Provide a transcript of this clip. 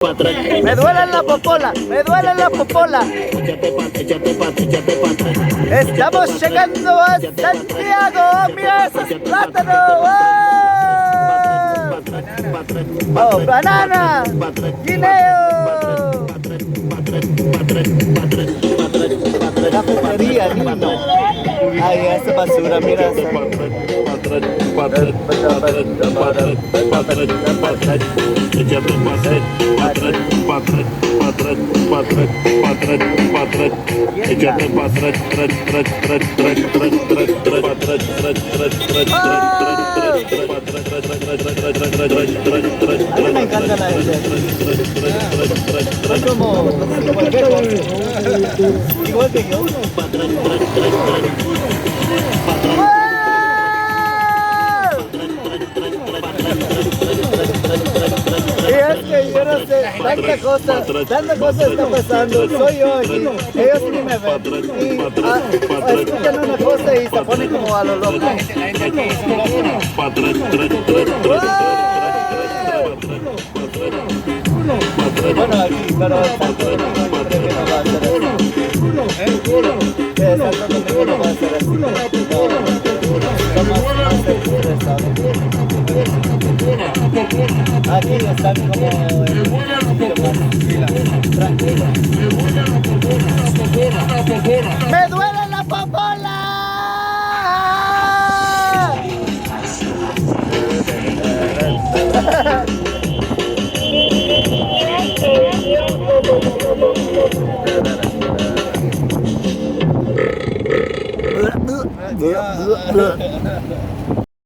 Me duele la popola, me duele la popola. Estamos llegando a Santiago. Mira esos plátanos. ¡Oh! Banana, guineo. Cafetería, niño. Ay, esa basura, mira. A mí me encanta la gente. Es como cualquier cosa. Igual que yo. Y es que yo no sé, tanta cosa está pasando, soy yo aquí, ellos ni me ven, y escuchan una cosa y se ponen como a lo loco. Bueno, aquí, pero Santo Domingo creo que no va a ser así. Santo Domingo no va a ser así. Aquí están como tranquilo.